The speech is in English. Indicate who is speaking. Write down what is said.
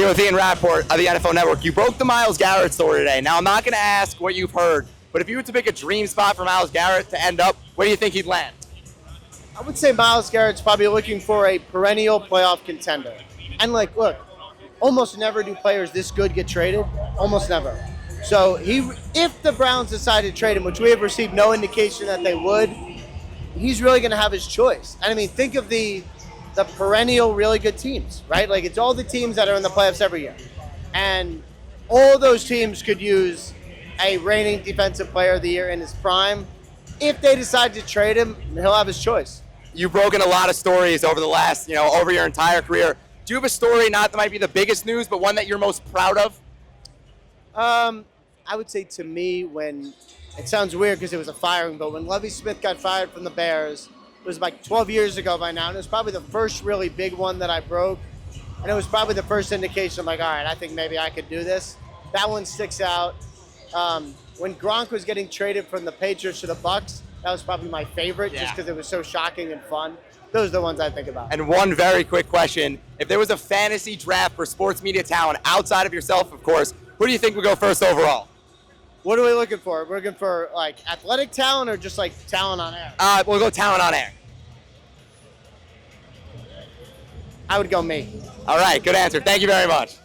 Speaker 1: Here with Ian Rapoport of the NFL Network. You broke the Myles Garrett story today. Now, I'm not going to ask what you've heard, but if you were to pick a dream spot for Myles Garrett to end up, where do you think he'd land?
Speaker 2: I would say Myles Garrett's probably looking for a perennial playoff contender. And look, almost never do players this good get traded. Almost never. So if the Browns decide to trade him, which we have received no indication that they would, he's really going to have his choice. And I mean, think of the perennial really good teams, right? Like, it's all the teams that are in the playoffs every year. And all those teams could use a reigning defensive player of the year in his prime. If they decide to trade him, he'll have his choice.
Speaker 1: You've broken a lot of stories over the last, over your entire career. Do you have a story, not that might be the biggest news, but one that you're most proud of?
Speaker 2: I would say to me, when it sounds weird because it was a firing, but when Lovie Smith got fired from the Bears, it was like 12 years ago by now, and it was probably the first really big one that I broke, and it was probably the first indication, I'm like, all right, I think maybe I could do this. That one sticks out. When Gronk was getting traded from the Patriots to the Bucks, that was probably my favorite, just because it was so shocking and fun. Those are the ones I think about.
Speaker 1: And one very quick question. If there was a fantasy draft for sports media talent outside of yourself, of course, who do you think would go first overall?
Speaker 2: What are we looking for? We're looking for, athletic talent or just, talent on air?
Speaker 1: We'll go talent on air.
Speaker 2: I would go me.
Speaker 1: All right, good answer. Thank you very much.